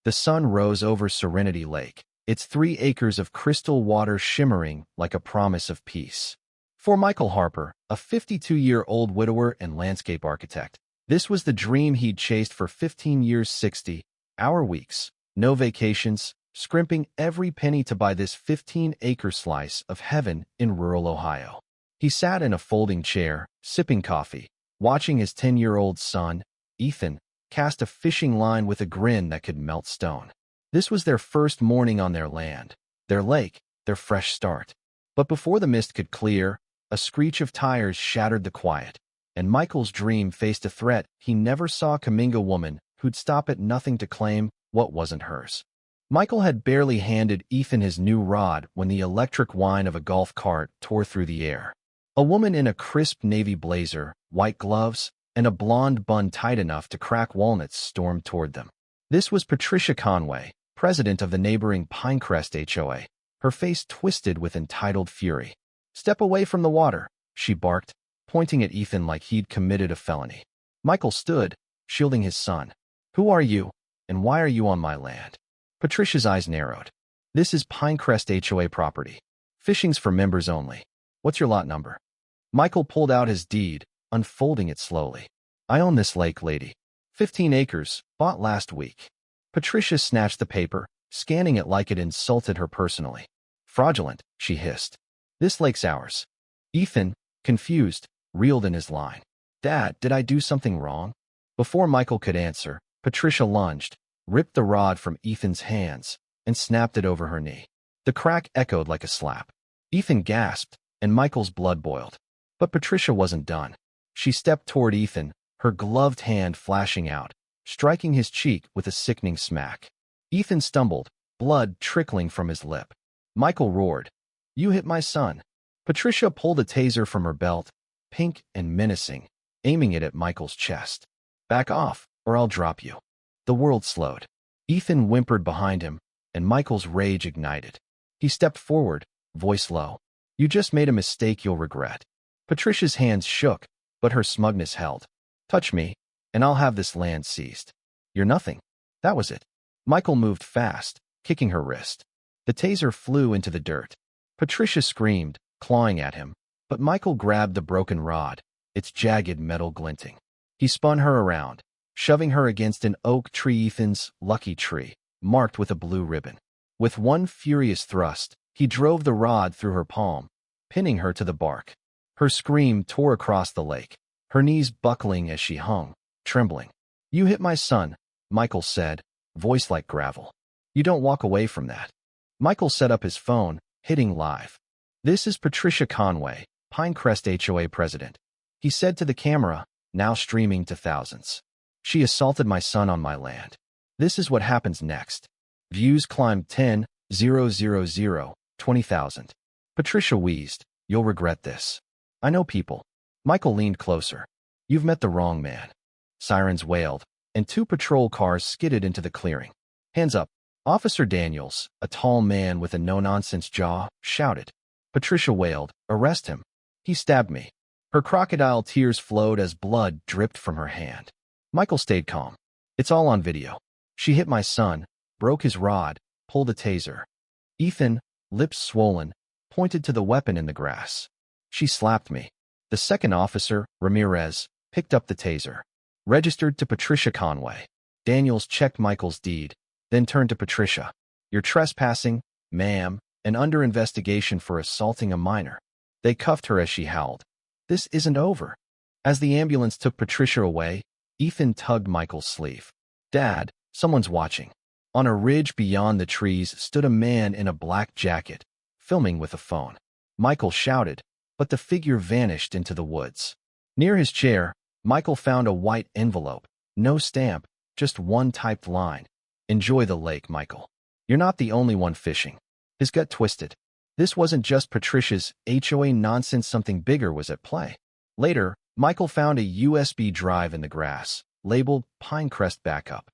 The sun rose over Serenity Lake, its 3 acres of crystal water shimmering like a promise of peace. For Michael Harper, a 52-year-old widower and landscape architect, this was the dream he'd chased for 15 years, 60-hour weeks, no vacations, scrimping every penny to buy this 15-acre slice of heaven in rural Ohio. He sat in a folding chair, sipping coffee, watching his 10-year-old son, Ethan, cast a fishing line with a grin that could melt stone. This was their first morning on their land, their lake, their fresh start. But before the mist could clear, a screech of tires shattered the quiet, and Michael's dream faced a threat he never saw coming: a woman who'd stop at nothing to claim what wasn't hers. Michael had barely handed Ethan his new rod when the electric whine of a golf cart tore through the air. A woman in a crisp navy blazer, white gloves, and a blonde bun tight enough to crack walnuts stormed toward them. This was Patricia Conway, president of the neighboring Pinecrest HOA, her face twisted with entitled fury. "Step away from the water," she barked, pointing at Ethan like he'd committed a felony. Michael stood, shielding his son. "Who are you, and why are you on my land?" Patricia's eyes narrowed. "This is Pinecrest HOA property. Fishing's for members only. What's your lot number?" Michael pulled out his deed, unfolding it slowly. "I own this lake, lady. 15 acres, bought last week." Patricia snatched the paper, scanning it like it insulted her personally. "Fraudulent," she hissed. "This lake's ours." Ethan, confused, reeled in his line. "Dad, did I do something wrong?" Before Michael could answer, Patricia lunged, ripped the rod from Ethan's hands, and snapped it over her knee. The crack echoed like a slap. Ethan gasped, and Michael's blood boiled. But Patricia wasn't done. She stepped toward Ethan, her gloved hand flashing out, striking his cheek with a sickening smack. Ethan stumbled, blood trickling from his lip. Michael roared, "You hit my son." Patricia pulled a taser from her belt, pink and menacing, aiming it at Michael's chest. "Back off, or I'll drop you." The world slowed. Ethan whimpered behind him, and Michael's rage ignited. He stepped forward, voice low. "You just made a mistake you'll regret." Patricia's hands shook, but her smugness held. "Touch me, and I'll have this land seized." "You're nothing." That was it. Michael moved fast, kicking her wrist. The taser flew into the dirt. Patricia screamed, clawing at him, but Michael grabbed the broken rod, its jagged metal glinting. He spun her around, shoving her against an oak tree, Ethan's lucky tree, marked with a blue ribbon. With one furious thrust, he drove the rod through her palm, pinning her to the bark. Her scream tore across the lake, her knees buckling as she hung, trembling. "You hit my son," Michael said, voice like gravel. "You don't walk away from that." Michael set up his phone, hitting live. "This is Patricia Conway, Pinecrest HOA president," he said to the camera, now streaming to thousands. "She assaulted my son on my land. This is what happens next." Views climbed 10,000, 20,000. Patricia wheezed, "You'll regret this." "I know people." Michael leaned closer. "You've met the wrong man." Sirens wailed, and 2 patrol cars skidded into the clearing. "Hands up." Officer Daniels, a tall man with a no-nonsense jaw, shouted. Patricia wailed, "Arrest him. He stabbed me." Her crocodile tears flowed as blood dripped from her hand. Michael stayed calm. "It's all on video. She hit my son, broke his rod, pulled a taser." Ethan, lips swollen, pointed to the weapon in the grass. "She slapped me." The second officer, Ramirez, picked up the taser. "Registered to Patricia Conway." Daniels checked Michael's deed, then turned to Patricia. "You're trespassing, ma'am, and under investigation for assaulting a minor." They cuffed her as she howled. "This isn't over." As the ambulance took Patricia away, Ethan tugged Michael's sleeve. "Dad, someone's watching." On a ridge beyond the trees stood a man in a black jacket, filming with a phone. Michael shouted, but the figure vanished into the woods. Near his chair, Michael found a white envelope, no stamp, just one typed line. "Enjoy the lake, Michael. You're not the only one fishing." His gut twisted. This wasn't just Patricia's HOA nonsense, something bigger was at play. Later, Michael found a USB drive in the grass, labeled Pinecrest Backup.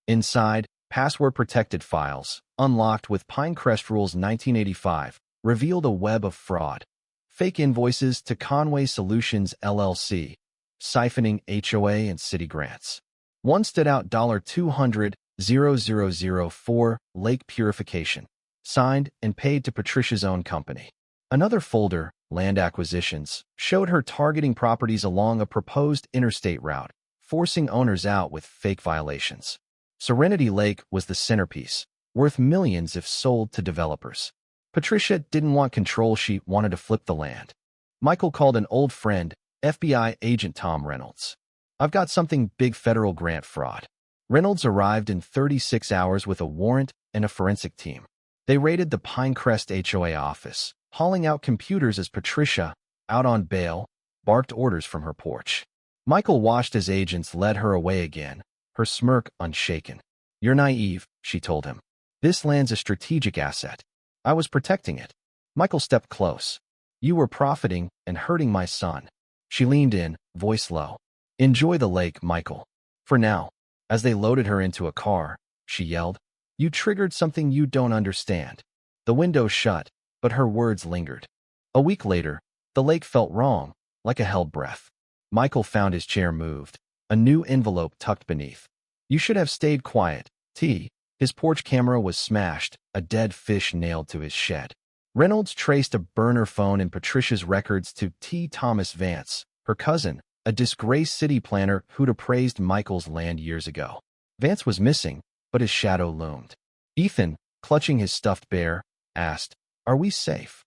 Inside, password-protected files, unlocked with Pinecrest Rules 1985, revealed a web of fraud. Fake invoices to Conway Solutions LLC, siphoning HOA and city grants. One stood out: $200 0004 Lake Purification. Signed and paid to Patricia's own company. Another folder, Land Acquisitions, showed her targeting properties along a proposed interstate route, forcing owners out with fake violations. Serenity Lake was the centerpiece, worth millions if sold to developers. Patricia didn't want control, she wanted to flip the land. Michael called an old friend, FBI agent Tom Reynolds. "I've got something big, federal grant fraud." Reynolds arrived in 36 hours with a warrant and a forensic team. They raided the Pinecrest HOA office, hauling out computers as Patricia, out on bail, barked orders from her porch. Michael watched as agents led her away again, her smirk unshaken. "You're naive," she told him. "This land's a strategic asset. I was protecting it." Michael stepped close. "You were profiting and hurting my son." She leaned in, voice low. "Enjoy the lake, Michael. For now." As they loaded her into a car, she yelled, "You triggered something you don't understand." The window shut, but her words lingered. A week later, the lake felt wrong, like a held breath. Michael found his chair moved, a new envelope tucked beneath. "You should have stayed quiet, T." His porch camera was smashed, a dead fish nailed to his shed. Reynolds traced a burner phone in Patricia's records to T. Thomas Vance, her cousin, a disgraced city planner who'd appraised Michael's land years ago. Vance was missing, but his shadow loomed. Ethan, clutching his stuffed bear, asked, "Are we safe?"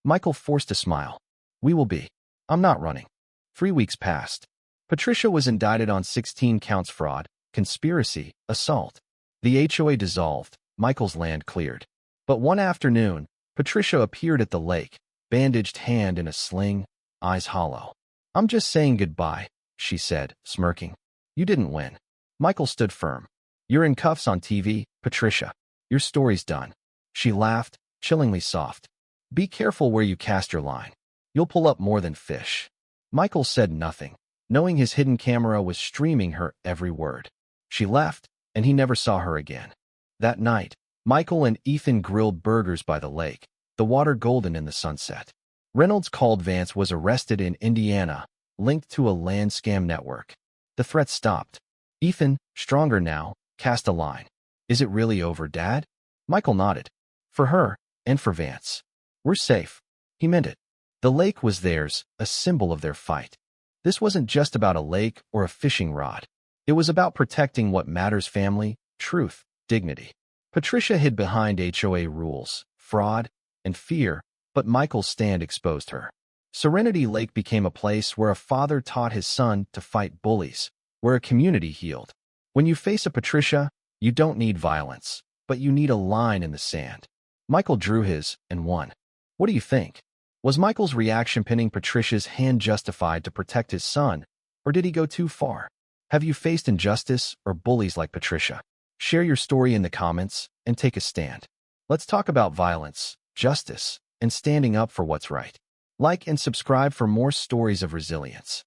Michael forced a smile. "We will be. I'm not running." 3 weeks passed. Patricia was indicted on 16 counts: fraud, conspiracy, assault. The HOA dissolved, Michael's land cleared. But one afternoon, Patricia appeared at the lake, bandaged hand in a sling, eyes hollow. "I'm just saying goodbye," she said, smirking. "You didn't win." Michael stood firm. "You're in cuffs on TV, Patricia. Your story's done." She laughed, chillingly soft. "Be careful where you cast your line. You'll pull up more than fish." Michael said nothing, knowing his hidden camera was streaming her every word. She left, and he never saw her again. That night, Michael and Ethan grilled burgers by the lake, the water golden in the sunset. Reynolds called Vance was arrested in Indiana, linked to a land scam network. The threat stopped. Ethan, stronger now, cast a line. "Is it really over, Dad?" Michael nodded. "For her, and for Vance. We're safe." He meant it. The lake was theirs, a symbol of their fight. This wasn't just about a lake or a fishing rod. It was about protecting what matters: family, truth, dignity. Patricia hid behind HOA rules, fraud, and fear, but Michael's stand exposed her. Serenity Lake became a place where a father taught his son to fight bullies, where a community healed. When you face a Patricia, you don't need violence, but you need a line in the sand. Michael drew his and won. What do you think? Was Michael's reaction pinning Patricia's hand justified to protect his son, or did he go too far? Have you faced injustice or bullies like Patricia? Share your story in the comments and take a stand. Let's talk about violence, justice, and standing up for what's right. Like and subscribe for more stories of resilience.